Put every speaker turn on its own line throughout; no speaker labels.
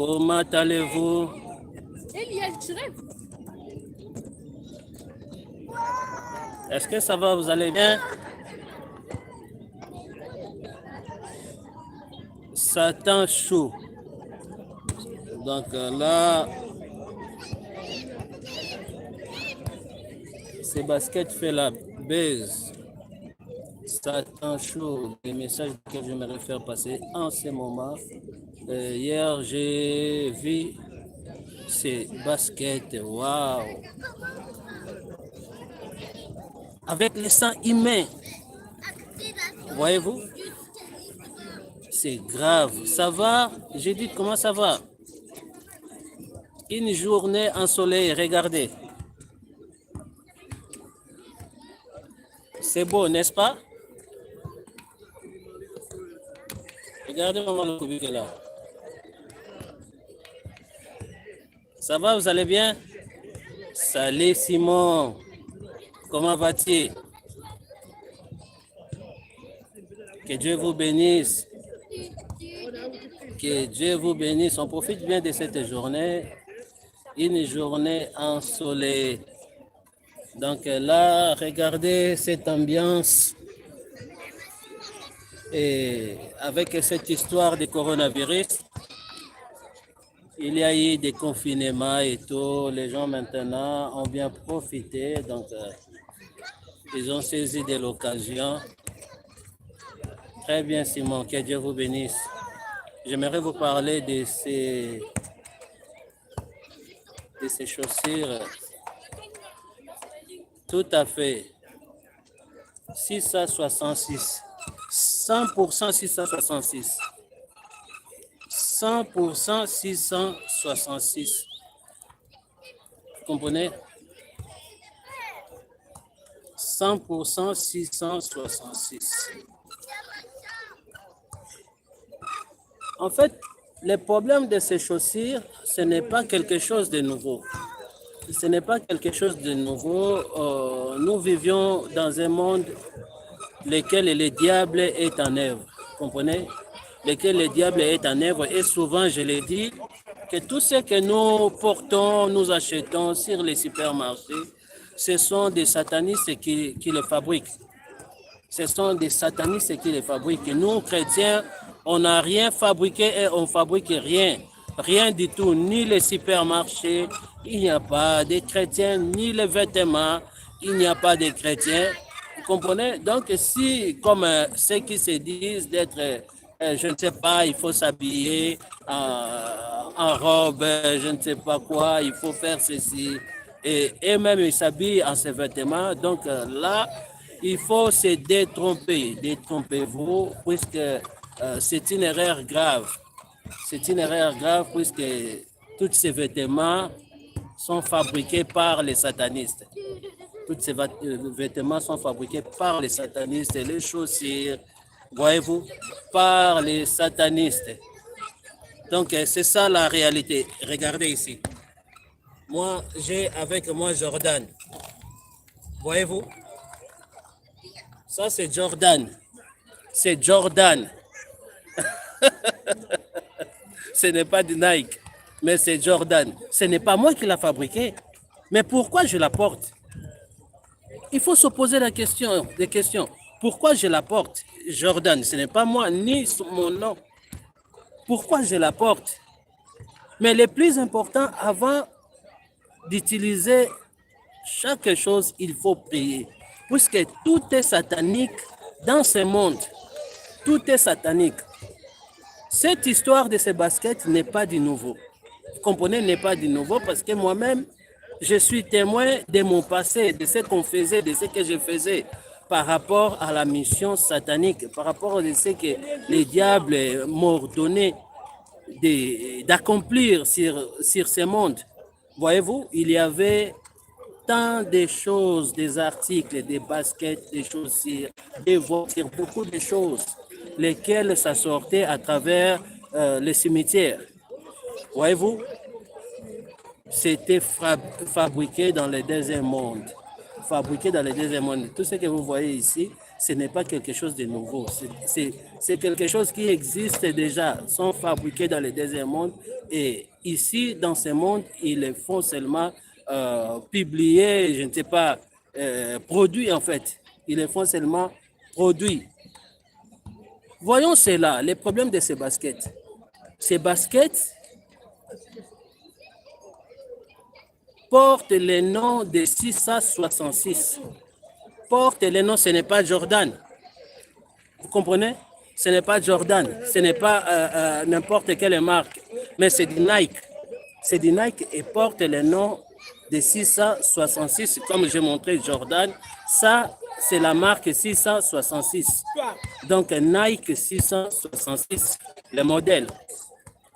Comment allez-vous? Est-ce que ça va, vous allez bien? Satan chaud. Donc là, ces baskets fait la baise. Satan chaud, les messages que je me réfère passer en ce moment. Hier, j'ai vu ces baskets. Waouh! Avec le sang humain. Voyez-vous? C'est grave. Ça va? J'ai dit comment ça va? Une journée ensoleillée, regardez. C'est beau, n'est-ce pas? Regardez maman le cubique là. Ça va, vous allez bien? Salut Simon. Comment vas-tu? Que Dieu vous bénisse. Que Dieu vous bénisse. On profite bien de cette journée. Une journée ensoleillée. Donc là, regardez cette ambiance. Et avec cette histoire de coronavirus, il y a eu des confinements et tout. Les gens maintenant ont bien profité. Donc, ils ont saisi de l'occasion. Très bien, Simon. Que Dieu vous bénisse. J'aimerais vous parler de ces chaussures. Tout à fait. 666. 100% 666. 100% 666. Vous comprenez? 100% 666. En fait, le problème de ces chaussures, ce n'est pas quelque chose de nouveau. Ce n'est pas quelque chose de nouveau. Nous vivions dans un monde lequel le diable est en œuvre. Vous comprenez? Lequel le diable est en œuvre. Et souvent, je l'ai dit, que tout ce que nous portons, nous achetons sur les supermarchés, ce sont des satanistes qui les fabriquent. Ce sont des satanistes qui les fabriquent. Nous, chrétiens, on n'a rien fabriqué et on ne fabrique rien. Rien du tout. Ni les supermarchés, il n'y a pas de chrétiens, ni les vêtements, il n'y a pas de chrétiens. Vous comprenez? Donc, si, comme ceux qui se disent d'être, je ne sais pas, il faut s'habiller en robe, je ne sais pas quoi, il faut faire ceci. Et même, ils s'habillent en ces vêtements. Donc là, il faut se détromper. Détrompez-vous, puisque c'est une erreur grave. C'est une erreur grave, puisque tous ces vêtements sont fabriqués par les satanistes. Tous ces vêtements sont fabriqués par les satanistes, les chaussures, voyez-vous, par les satanistes. Donc, c'est ça la réalité. Regardez ici. Moi, j'ai avec moi Jordan. Voyez-vous? Ça, c'est Jordan. C'est Jordan. Ce n'est pas du Nike, mais c'est Jordan. Ce n'est pas moi qui l'ai fabriqué. Mais pourquoi je la porte? Il faut se poser des questions. Pourquoi je la porte? Jordan, ce n'est pas moi, ni mon nom. Pourquoi je la porte? Mais le plus important, avant d'utiliser chaque chose, il faut prier. Puisque tout est satanique dans ce monde. Tout est satanique. Cette histoire de ces baskets n'est pas du nouveau. Vous comprenez, n'est pas du nouveau parce que moi-même, je suis témoin de mon passé, de ce qu'on faisait, de ce que je faisais par rapport à la mission satanique, par rapport à ce que les diables m'ont ordonné d'accomplir sur ce monde. Voyez-vous, il y avait tant de choses, des articles, des baskets, des chaussures, des voitures, beaucoup de choses, lesquelles ça sortait à travers les cimetières. Voyez-vous, c'était fabriqué dans le deuxième monde. Fabriqué dans le deuxième monde. Tout ce que vous voyez ici, ce n'est pas quelque chose de nouveau. C'est quelque chose qui existe déjà, sont fabriqués dans le deuxième monde. Et ici, dans ce monde, ils les font seulement publier, je ne sais pas, produits en fait. Ils les font seulement produits. Voyons cela, les problèmes de ces baskets. Ces baskets portent le nom de 666. Porte le nom, ce n'est pas Jordan. Vous comprenez? Ce n'est pas Jordan, ce n'est pas n'importe quelle marque, mais c'est du Nike. C'est du Nike et porte le nom de 666, comme j'ai montré Jordan. Ça, c'est la marque 666. Donc Nike 666, le modèle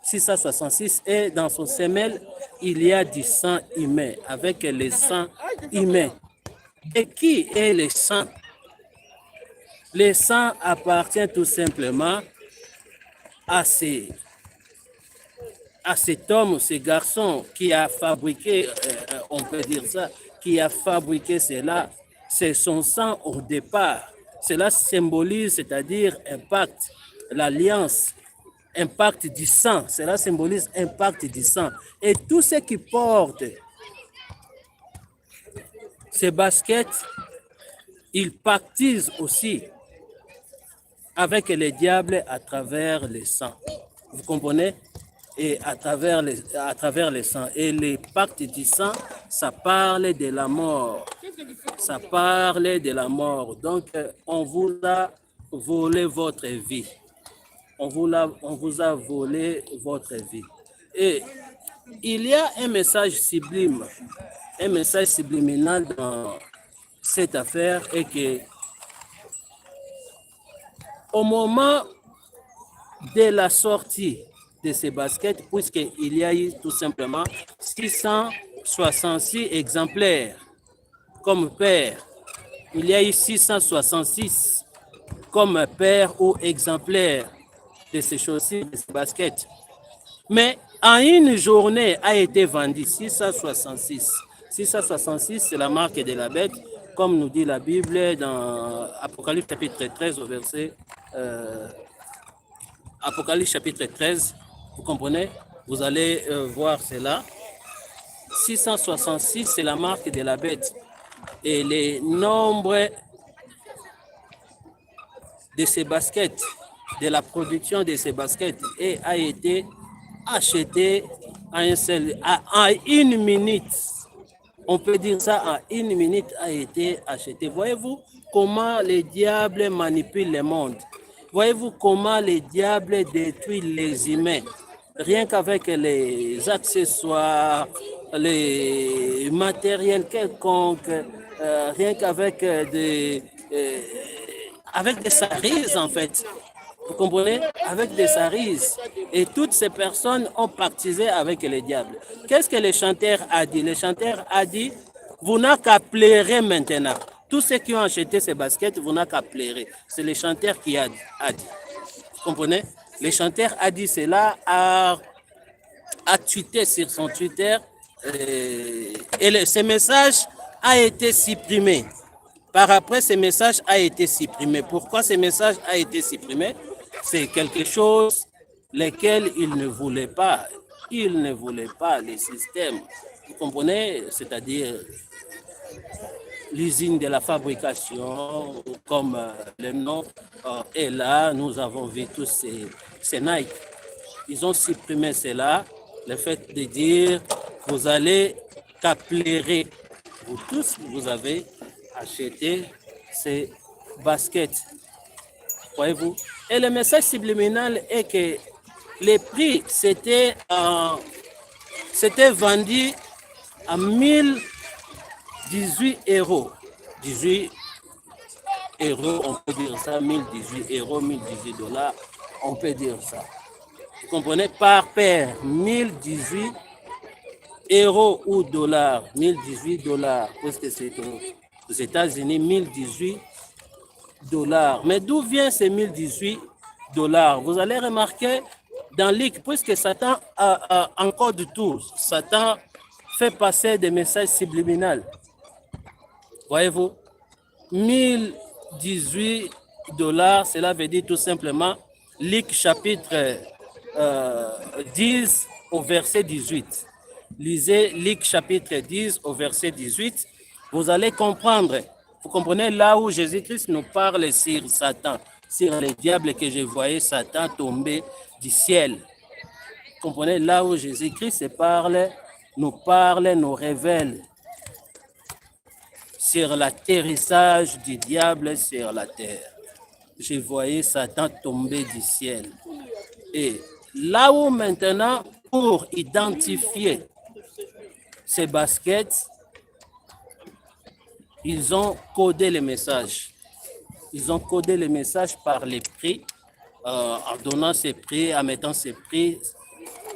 666, et dans son semelle, il y a du sang humain, avec le sang humain. Et qui est le sang? Le sang appartient tout simplement à cet homme, ce garçon qui a fabriqué, on peut dire ça, qui a fabriqué cela. C'est son sang au départ. Cela symbolise, c'est-à-dire impact, l'alliance, impact du sang. Cela symbolise impact du sang. Et tous ceux qui portent ces baskets, ils pactisent aussi avec les diables à travers le sang. Vous comprenez? Et à travers le sang. Et les pactes du sang, ça parle de la mort. Ça parle de la mort. Donc, on vous a volé votre vie. On vous a volé votre vie. Et il y a un message sublime, un message subliminal dans cette affaire, et que au moment de la sortie de ces baskets, puisqu'il y a eu tout simplement 666 exemplaires comme paire, il y a eu 666 comme paire ou exemplaires de ces chaussures, de ces baskets. Mais en une journée a été vendu 666. 666, c'est la marque de la bête, comme nous dit la Bible dans Apocalypse chapitre 13 au verset Apocalypse chapitre 13, vous comprenez? Vous allez voir cela. 666, c'est la marque de la bête. Et le nombre de ces baskets, de la production de ces baskets, a été acheté en une minute. On peut dire ça, en une minute a été acheté. Voyez-vous comment le diable manipule le monde? Voyez-vous comment le diable détruit les humains? Rien qu'avec les accessoires, les matériels quelconques, rien qu'avec avec des cerises en fait. Vous comprenez? Avec des cerises. Et toutes ces personnes ont pactisé avec le diable. Qu'est-ce que le chanteur a dit? Le chanteur a dit, vous n'avez qu'à pleurer maintenant. Tous ceux qui ont acheté ces baskets, vous n'avez qu'à pleurer. C'est le chanteur qui a dit. Vous comprenez? Le chanteur a dit cela, a tweeté sur son Twitter, et ce message a été supprimé. Par après, ce message a été supprimé. Pourquoi ce message a été supprimé? C'est quelque chose lequel il ne voulait pas. Il ne voulait pas les systèmes. Vous comprenez? C'est-à-dire l'usine de la fabrication, comme le nom est là. Nous avons vu tous ces Nike. Ils ont supprimé cela. Le fait de dire, vous allez qu'appeler. Vous tous, vous avez acheté ces baskets. Voyez-vous? Et le message subliminal est que les prix, c'était vendu à 1018 euros. 18 euros, on peut dire ça, 1018 euros, 1018 $, on peut dire ça. Vous comprenez? Par paire, 1018 euros ou dollars, 1018 $, parce que c'est aux États-Unis, 1018 $. Mais d'où vient ces 1018 $? Vous allez remarquer dans l'IC, puisque Satan a encore du tout, Satan fait passer des messages subliminaux. Voyez-vous, 1018 18 $, cela veut dire tout simplement Luc chapitre 10 au verset 18. Lisez Luc chapitre 10 au verset 18. Vous allez comprendre. Vous comprenez là où Jésus-Christ nous parle sur Satan, sur le diable que je voyais Satan tomber du ciel. Vous comprenez là où Jésus-Christ nous révèle sur l'atterrissage du diable sur la terre. Je voyais Satan tomber du ciel. Et là où maintenant, pour identifier ces baskets, ils ont codé les messages. Ils ont codé les messages par les prix, en donnant ces prix, en mettant ces prix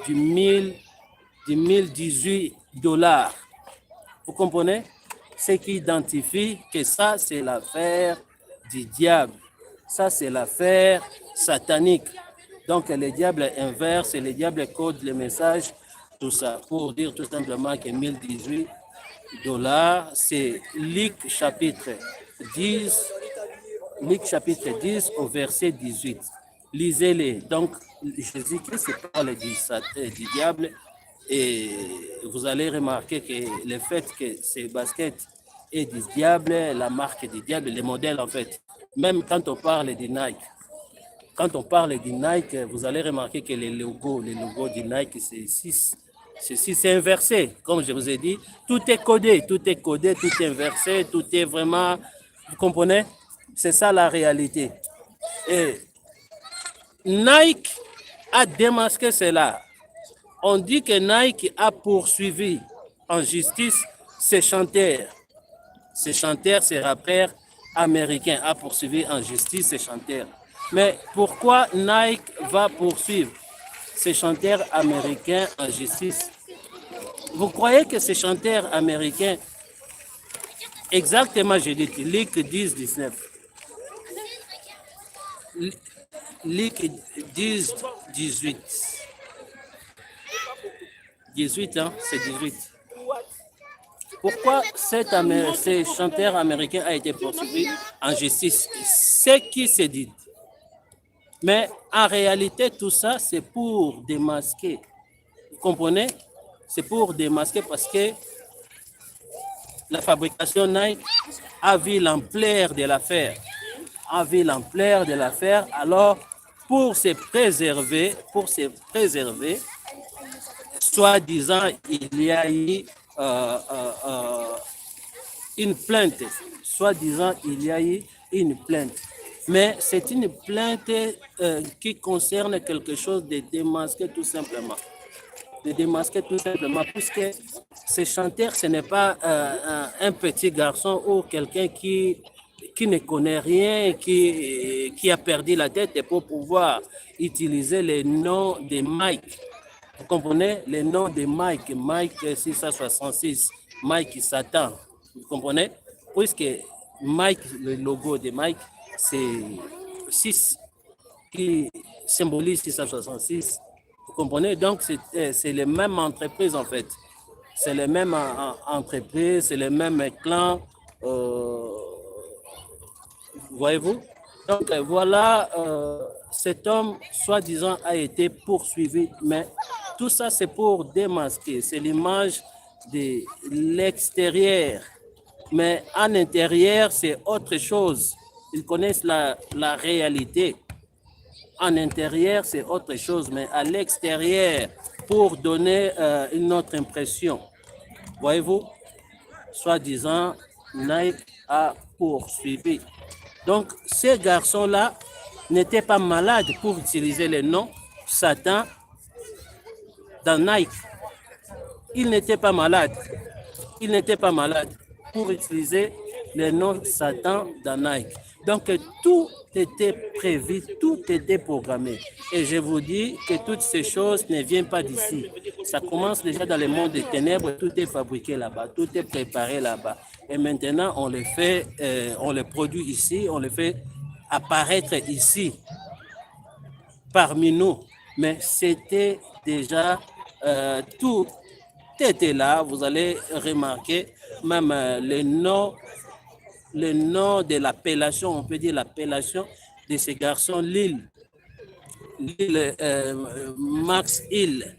du 1018 $. Vous comprenez? Ce qui identifie que ça, c'est l'affaire du diable. Ça, c'est l'affaire satanique. Donc, le diable inverse et le diable code les messages, tout ça, pour dire tout simplement que 1018 $, c'est Luc chapitre 10, Luc chapitre 10 au verset 18. Lisez-les. Donc, Jésus-Christ parle du diable et vous allez remarquer que le fait que ces baskets est du diable, la marque du diable, les modèles en fait. Même quand on parle du Nike, vous allez remarquer que les logos du Nike, c'est inversé. Comme je vous ai dit, tout est codé, tout est inversé, tout est vraiment, vous comprenez? C'est ça la réalité. Et Nike a démasqué cela. On dit que Nike a poursuivi en justice ces chanteurs. Ces rappeurs américains a poursuivi en justice ces chanteurs. Mais pourquoi Nike va poursuivre ces chanteurs américains en justice? Vous croyez que ces chanteurs américains, exactement, je dis, Luc 10, 19. Luc 10, 18. 18, hein, c'est 18. Pourquoi ces chanteurs américains a été poursuivi en justice? C'est qui s'est dit. Mais en réalité, tout ça, c'est pour démasquer. Vous comprenez? C'est pour démasquer parce que la fabrication Nike a vu l'ampleur de l'affaire. Alors, pour se préserver, soi-disant, il y a eu une plainte. Mais c'est une plainte qui concerne quelque chose de démasqué tout simplement. Puisque ces chanteurs, ce n'est pas un petit garçon ou quelqu'un qui ne connaît rien, qui a perdu la tête pour pouvoir utiliser les noms de Mike. Vous comprenez? Les noms de Mike 666, Mike Satan. Vous comprenez? Puisque Mike, le logo de Mike, c'est 6 qui symbolise 666. Vous comprenez? Donc, c'est les mêmes entreprises en fait. C'est les mêmes entreprises, c'est les mêmes clans. Voyez-vous? Donc, voilà, cet homme, soi-disant, a été poursuivi, mais tout ça, c'est pour démasquer. C'est l'image de l'extérieur. Mais en intérieur, c'est autre chose. Ils connaissent la réalité. En intérieur, c'est autre chose, mais à l'extérieur, pour donner une autre impression. Voyez-vous? Soi-disant, Nike a poursuivi. Donc, ces garçons-là n'étaient pas malades pour utiliser le nom Satan dans Nike. Ils n'étaient pas malades pour utiliser le nom Satan dans Nike. Donc, tout était prévu, tout était programmé. Et je vous dis que toutes ces choses ne viennent pas d'ici. Ça commence déjà dans le monde des ténèbres, tout est fabriqué là-bas, tout est préparé là-bas. Et maintenant, on le fait, on le produit ici, on le fait apparaître ici, parmi nous. Mais c'était déjà, tout était là, vous allez remarquer, même les noms le nom de l'appellation, on peut dire l'appellation de ces garçons, Lille, Max Hill,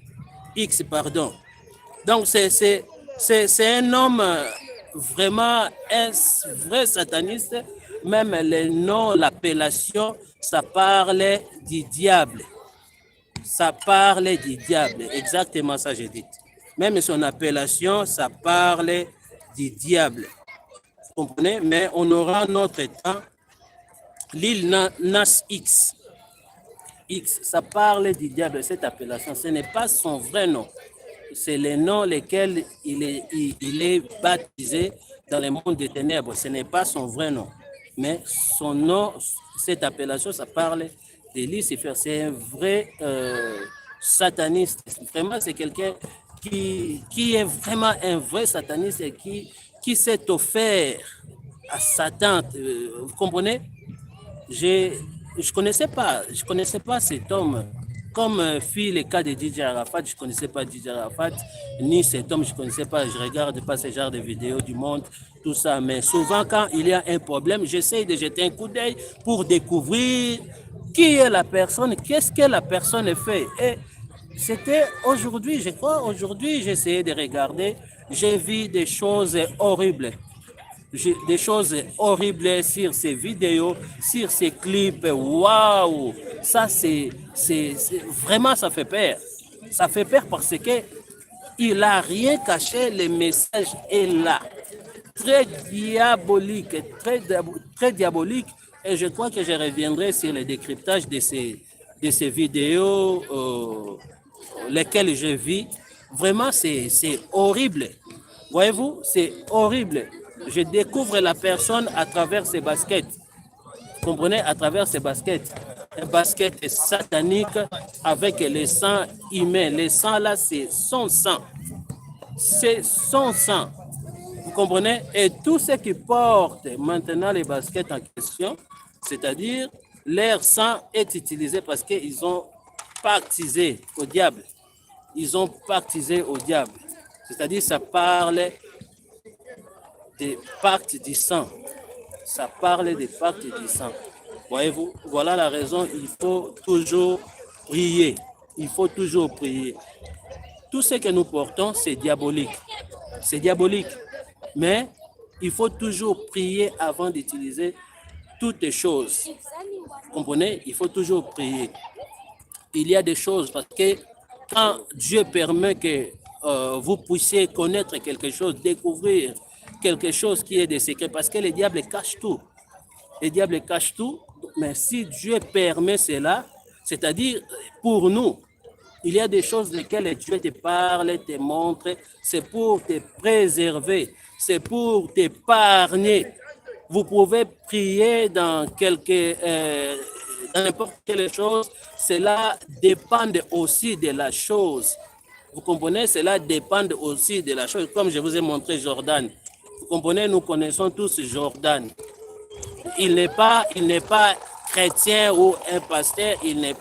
X, pardon. Donc, c'est un homme vraiment un vrai sataniste. Même le nom, l'appellation, ça parle du diable. Ça parle du diable. Exactement ça, j'ai dit. Même son appellation, ça parle du diable. Vous comprenez? Mais on aura notre temps. L'île Nas X. X, ça parle du diable, cette appellation. Ce n'est pas son vrai nom. C'est le nom lequel il est baptisé dans le monde des ténèbres. Ce n'est pas son vrai nom. Mais son nom, cette appellation, ça parle de Lucifer. C'est un vrai sataniste. Vraiment, c'est quelqu'un qui est vraiment un vrai sataniste et qui s'est offert à Satan. Vous comprenez? Je connaissais pas cet homme. Comme fit le cas de DJ Arafat, je ne connaissais pas DJ Arafat, ni cet homme, je ne connaissais pas, je ne regarde pas ce genre de vidéos du monde, tout ça. Mais souvent, quand il y a un problème, j'essaie de jeter un coup d'œil pour découvrir qui est la personne, qu'est-ce que la personne fait. Et c'était aujourd'hui, je crois, aujourd'hui, j'ai essayé de regarder, j'ai vu des choses horribles. Des choses horribles sur ces vidéos, sur ces clips. Waouh! Ça, c'est vraiment, ça fait peur. Ça fait peur parce que il n'a rien caché, le message est là. Très diabolique, très diabolique. Et je crois que je reviendrai sur le décryptage de ces vidéos, lesquelles je vis. Vraiment, c'est horrible. Voyez-vous, c'est horrible. Je découvre la personne à travers ses baskets. Vous comprenez? À travers ses baskets. Un basket satanique avec le sang humain. Le sang là, c'est son sang. C'est son sang. Vous comprenez? Et tous ceux qui portent maintenant les baskets en question, c'est-à-dire leur sang est utilisé parce qu'ils ont pactisé au diable. Ils ont pactisé au diable. C'est-à-dire ça parle des pactes du sang. Ça parle des pactes du sang. Voyez-vous, voilà la raison, il faut toujours prier. Il faut toujours prier. Tout ce que nous portons, c'est diabolique. C'est diabolique. Mais il faut toujours prier avant d'utiliser toutes les choses. Vous comprenez? Il faut toujours prier. Il y a des choses parce que quand Dieu permet que vous puissiez connaître quelque chose, découvrir quelque chose qui est des secrets, parce que le diable cache tout. Le diable cache tout, mais si Dieu permet cela, c'est-à-dire pour nous, il y a des choses desquelles Dieu te parle, te montre, c'est pour te préserver, c'est pour t'épargner. Vous pouvez prier dans n'importe quelle chose, cela dépend aussi de la chose. Vous comprenez, cela dépend aussi de la chose. Comme je vous ai montré Jordan. Vous comprenez, nous connaissons tous Jordan. Il n'est pas chrétien ou un pasteur, il n'est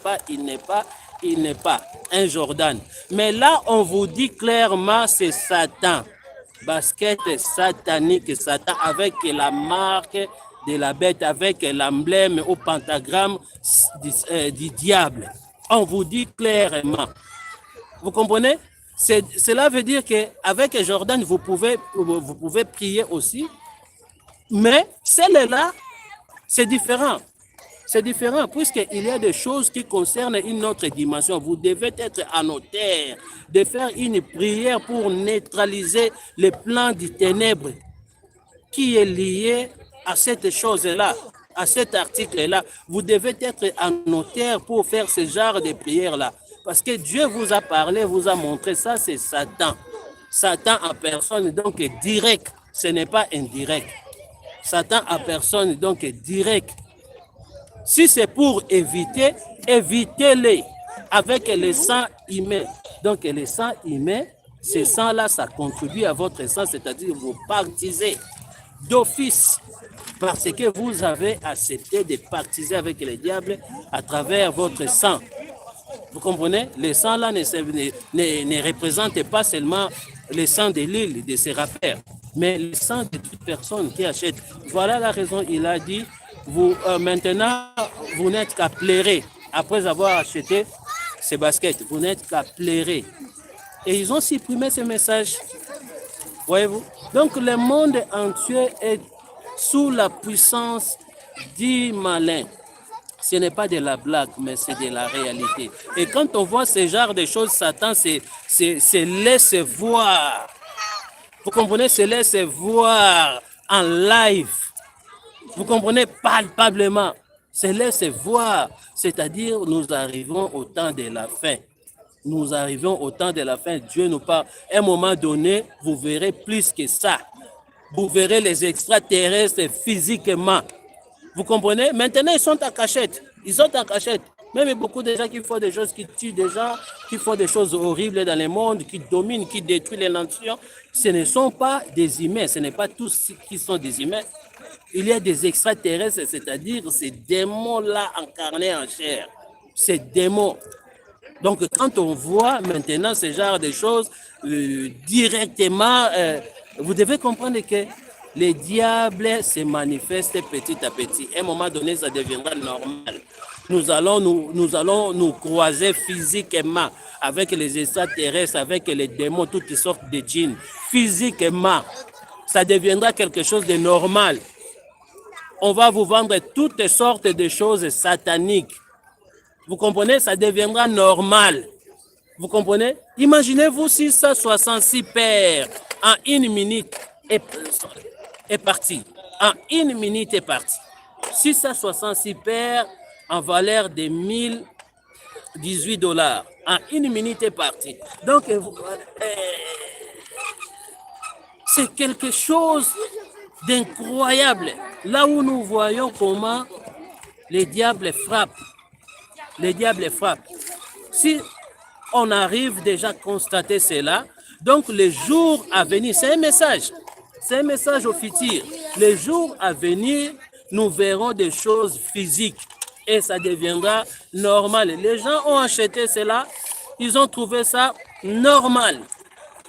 pas un Jordan. Mais là, on vous dit clairement, c'est Satan. Basket satanique, Satan avec la marque de la bête, avec l'emblème au pentagramme du diable. On vous dit clairement. Vous comprenez? Cela veut dire qu'avec Jordan, vous pouvez prier aussi. Mais celle-là, c'est différent. C'est différent puisqu'il y a des choses qui concernent une autre dimension. Vous devez être en hauteur, de faire une prière pour neutraliser les plans du ténèbre qui est lié à cette chose-là, à cet article-là. Vous devez être en hauteur pour faire ce genre de prière-là. Parce que Dieu vous a parlé, vous a montré ça, c'est Satan. Satan en personne, donc direct. Ce n'est pas indirect. Satan en personne, donc direct. Si c'est pour éviter, évitez-les avec le sang humain. Donc le sang humain, ce sang-là, ça contribue à votre sang, c'est-à-dire vous baptisez d'office parce que vous avez accepté de baptiser avec le diable à travers votre sang. Vous comprenez? Le sang-là ne représente pas seulement le sang de l'île, de ses rappeurs, mais le sang de toute personne qui achète. Voilà la raison, il a dit, vous, maintenant, vous n'êtes qu'à pleurer. Après avoir acheté ces baskets, vous n'êtes qu'à pleurer. Et ils ont supprimé ce message. Voyez-vous? Donc le monde entier est sous la puissance du malin. Ce n'est pas de la blague, mais c'est de la réalité. Et quand on voit ce genre de choses, Satan se laisse voir. Vous comprenez? Se laisse voir en live. Vous comprenez? Palpablement. Se laisse voir. C'est-à-dire, nous arrivons au temps de la fin. Nous arrivons au temps de la fin. Dieu nous parle. À un moment donné, vous verrez plus que ça. Vous verrez les extraterrestres physiquement. Vous comprenez? Maintenant, ils sont en cachette. Ils sont en cachette. Même beaucoup de gens qui font des choses, qui tuent des gens, qui font des choses horribles dans le monde, qui dominent, qui détruisent les nations, ce ne sont pas des humains. Ce n'est pas tous qui sont des humains. Il y a des extraterrestres, c'est-à-dire ces démons-là incarnés en chair. Ces démons. Donc, quand on voit maintenant ce genre de choses directement, vous devez comprendre que les diables se manifestent petit à petit. À un moment donné, ça deviendra normal. Nous allons nous croiser physiquement avec les extraterrestres, avec les démons, toutes sortes de djinns. Physiquement, ça deviendra quelque chose de normal. On va vous vendre toutes sortes de choses sataniques. Vous comprenez? Ça deviendra normal. Vous comprenez? Imaginez-vous 666 paires en une minute est parti. En une minute est parti. 666 paires en valeur de $1018. En une minute est parti. Donc, c'est quelque chose d'incroyable. Là où nous voyons comment les diables frappent. Les diables frappent. Si on arrive déjà à constater cela, donc les jours à venir, c'est un message au futur. Les jours à venir, nous verrons des choses physiques et ça deviendra normal. Les gens ont acheté cela, ils ont trouvé ça normal.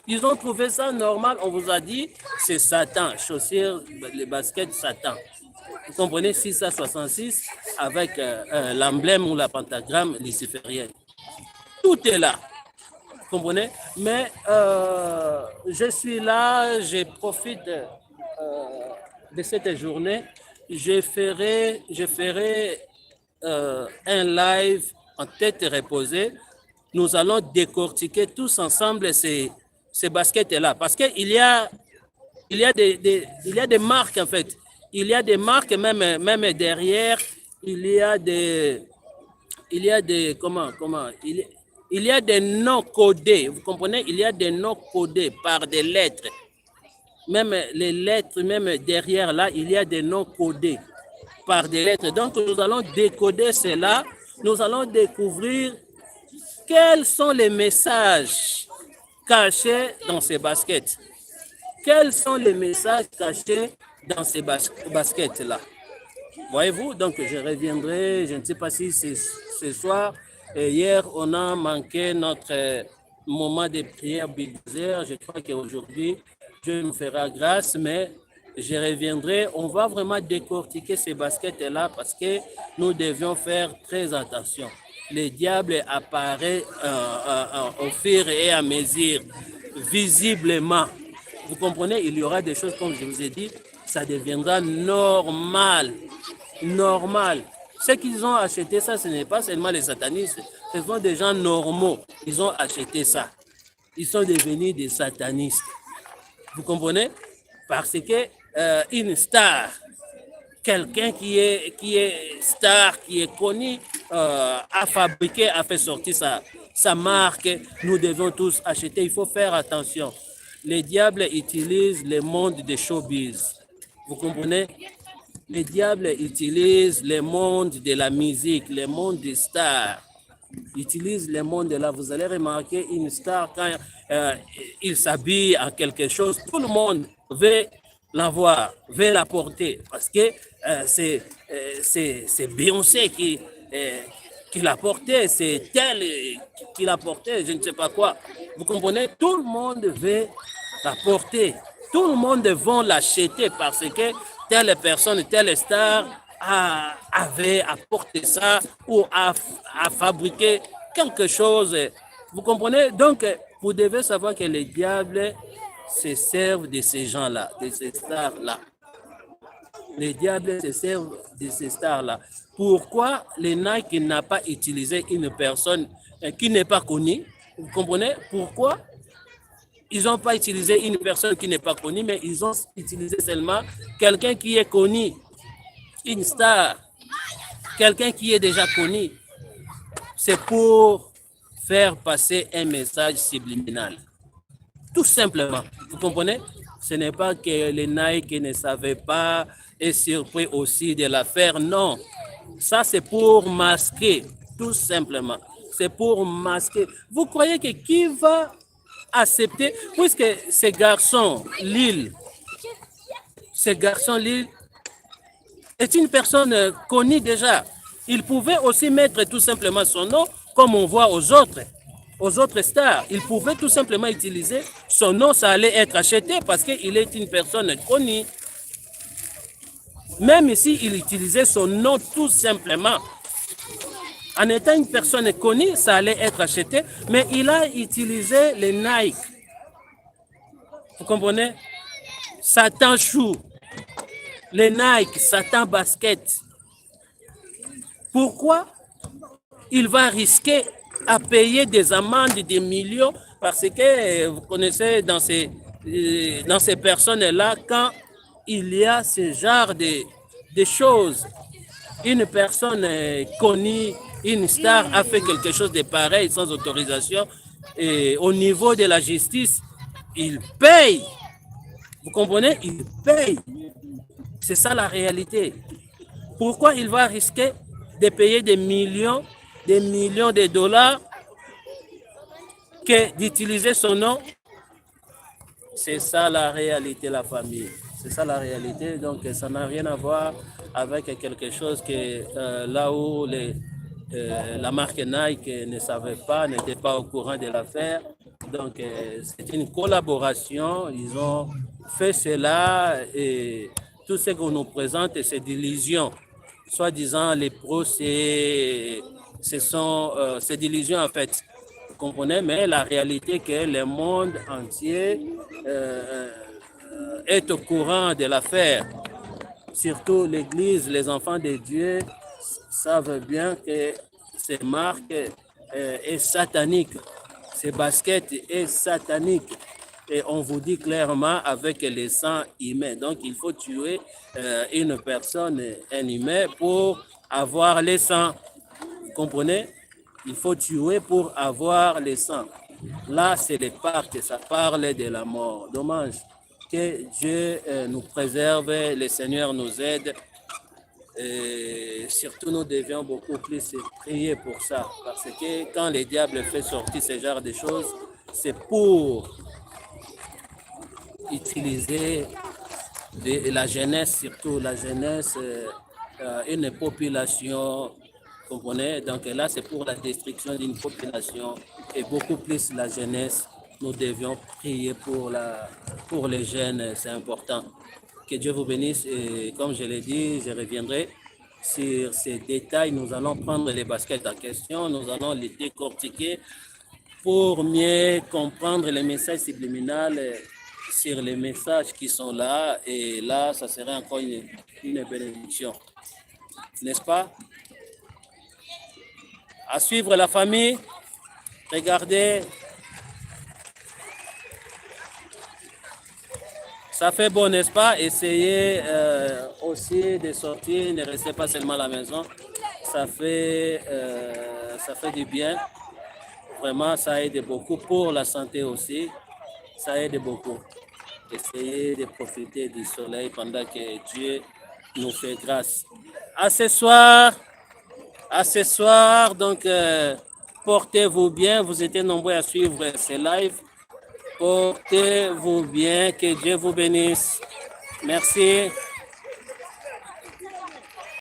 Ils ont trouvé ça normal, on vous a dit, c'est Satan, chaussures, les baskets Satan. Vous comprenez, 666 avec l'emblème ou la pentagramme luciférienne. Tout est là. Vous comprenez? Mais je suis là, je profite de cette journée. Je ferai un live en tête reposée. Nous allons décortiquer tous ensemble ces baskets-là. Parce qu'il y a des marques, en fait. Il y a des marques, même derrière, il y a des noms codés. Vous comprenez? Il y a des noms codés par des lettres. Même les lettres, même derrière là, il y a des noms codés par des lettres. Donc, nous allons décoder cela. Nous allons découvrir quels sont les messages cachés dans ces baskets. Quels sont les messages cachés dans ces baskets-là? Voyez-vous, donc je reviendrai, je ne sais pas si c'est ce soir. Hier, on a manqué notre moment de prière biblique. Je crois qu'aujourd'hui, Dieu nous fera grâce, mais je reviendrai. On va vraiment décortiquer ces baskets-là parce que nous devions faire très attention. Le diable apparaît au fur et à mesure, visiblement. Vous comprenez, il y aura des choses, comme je vous ai dit, ça deviendra normal. Normal. Ceux qui ont acheté ça, ce n'est pas seulement les satanistes, ce sont des gens normaux. Ils ont acheté ça. Ils sont devenus des satanistes. Vous comprenez? Parce que une star, quelqu'un qui est star, qui est connu, a fabriqué, a fait sortir sa marque. Nous devons tous acheter. Il faut faire attention. Les diables utilisent le monde des showbiz. Vous comprenez? Les diables utilisent le monde de la musique, le monde des stars. Ils utilisent le monde de là. Vous allez remarquer une star, quand il s'habille en quelque chose, tout le monde veut l'avoir, veut la porter. Parce que c'est Beyoncé qui l'a porté, c'est elle qui l'a porté, je ne sais pas quoi. Vous comprenez? Tout le monde veut la porter. Tout le monde va l'acheter parce que telle personne, telle star avait apporté ça ou a fabriqué quelque chose. Vous comprenez? Donc, vous devez savoir que les diables se servent de ces gens-là, de ces stars-là. Les diables se servent de ces stars-là. Pourquoi les Nike n'a pas utilisé une personne qui n'est pas connue? Vous comprenez? Pourquoi ils n'ont pas utilisé une personne qui n'est pas connue, mais ils ont utilisé seulement quelqu'un qui est connu, une star, quelqu'un qui est déjà connu. C'est pour faire passer un message subliminal. Tout simplement. Vous comprenez? Ce n'est pas que les Nike ne savaient pas et surpris aussi de l'affaire. Non. Ça, c'est pour masquer. Tout simplement. C'est pour masquer. Vous croyez que qui va accepter, puisque ces garçons, Lil est une personne connue déjà. Il pouvait aussi mettre tout simplement son nom, comme on voit aux autres stars. Il pouvait tout simplement utiliser son nom, ça allait être acheté parce qu'il est une personne connue. Même si il utilisait son nom tout simplement, en étant une personne connue, ça allait être acheté, mais il a utilisé les Nike. Vous comprenez? Satan Chou, les Nike, Satan Basket. Pourquoi il va risquer à payer des amendes de millions? Parce que vous connaissez dans ces personnes-là, quand il y a ce genre de choses, une personne connue, une star a fait quelque chose de pareil sans autorisation, et au niveau de la justice, il paye. Vous comprenez? Il paye. C'est ça la réalité. Pourquoi il va risquer de payer des millions de dollars que d'utiliser son nom? C'est ça la réalité, la famille. C'est ça la réalité. Donc, ça n'a rien à voir avec quelque chose que là où la marque Nike ne savait pas, n'était pas au courant de l'affaire. Donc, c'est une collaboration. Ils ont fait cela et tout ce qu'on nous présente, c'est des illusions. Soi-disant, les pros, c'est des illusions en fait. Vous comprenez? Mais la réalité est que le monde entier est au courant de l'affaire. Surtout l'Église, les enfants de Dieu savent bien que ces marques est satanique. Ces baskets est satanique. Et on vous dit clairement avec les sangs humains. Donc il faut tuer une personne, un humain, pour avoir les sangs. Vous comprenez? Il faut tuer pour avoir les sangs. Là, c'est les parcs, ça parle de la mort. Dommage. Que Dieu nous préserve, le Seigneur nous aide. Et surtout, nous devions beaucoup plus prier pour ça. Parce que quand le diable fait sortir ce genre de choses, c'est pour utiliser la jeunesse, surtout la jeunesse, une population, vous comprenez? Donc là, c'est pour la destruction d'une population et beaucoup plus la jeunesse. Nous devions prier pour les jeunes, c'est important. Que Dieu vous bénisse et comme je l'ai dit, je reviendrai sur ces détails. Nous allons prendre les baskets en question, nous allons les décortiquer pour mieux comprendre les messages subliminaux sur les messages qui sont là. Et là, ça serait encore une bénédiction. N'est-ce pas? À suivre la famille. Regardez. Ça fait bon, n'est-ce pas? Essayez aussi de sortir, ne restez pas seulement à la maison. Ça fait du bien. Vraiment, ça aide beaucoup pour la santé aussi. Ça aide beaucoup. Essayez de profiter du soleil pendant que Dieu nous fait grâce. À ce soir, donc portez-vous bien. Vous étiez nombreux à suivre ces lives. Portez-vous bien, que Dieu vous bénisse. Merci.